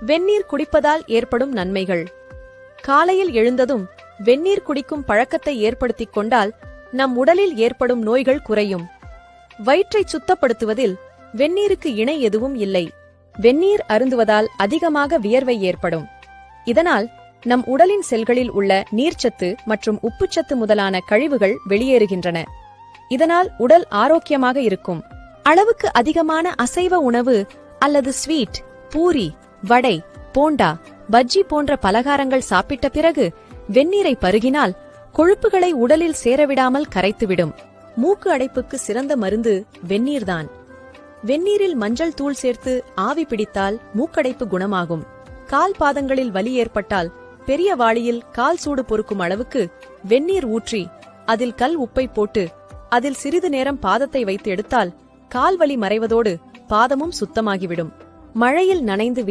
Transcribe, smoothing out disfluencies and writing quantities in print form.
வெந்நீர் குடிப்பதால் ஏற்படும் நன்மைகள். காலையில் எழுந்ததும் வெந்நீர் குடிக்கும் பழக்கத்தை ஏற்படுத்திக் கொண்டால் நம் உடலில் ஏற்படும் நோய்கள் குறையும். வயிற்றை சுத்தப்படுத்துவதில் வெந்நீருக்கு இணை எதுவும் இல்லை. வெந்நீர் அருந்துவதால் அதிகமாக வியர்வை ஏற்படும். இதனால் நம் உடலின் செல்களில் உள்ள நீர்ச்சத்து மற்றும் உப்புச்சத்து முதலான கழிவுகள் வெளியேறுகின்றன. இதனால் உடல் ஆரோக்கியமாக இருக்கும். அளவுக்கு அதிகமான அசைவ உணவு அல்லது ஸ்வீட், பூரி, வடை, போண்டா, பஜ்ஜி போன்ற பலகாரங்கள் சாப்பிட்ட பிறகு வெந்நீரை பருகினால் கொழுப்புகளை உடலில் சேரவிடாமல் கரைத்துவிடும். மூக்கு அடைப்புக்கு சிறந்த மருந்து வெந்நீர்தான். வெந்நீரில் மஞ்சள் தூள் சேர்த்து ஆவி பிடித்தால் மூக்கடைப்பு குணமாகும். கால் பாதங்களில் வலி ஏற்பட்டால் பெரிய வாளியில் கால் சூடு பொறுக்கும் அளவுக்கு வெந்நீர் ஊற்றி அதில் கல் உப்பை போட்டு அதில் சிறிது நேரம் பாதத்தை வைத்து எடுத்தால் கால் வலி மறைவதோடு பாதமும் சுத்தமாகிவிடும். மழையில் நனைந்து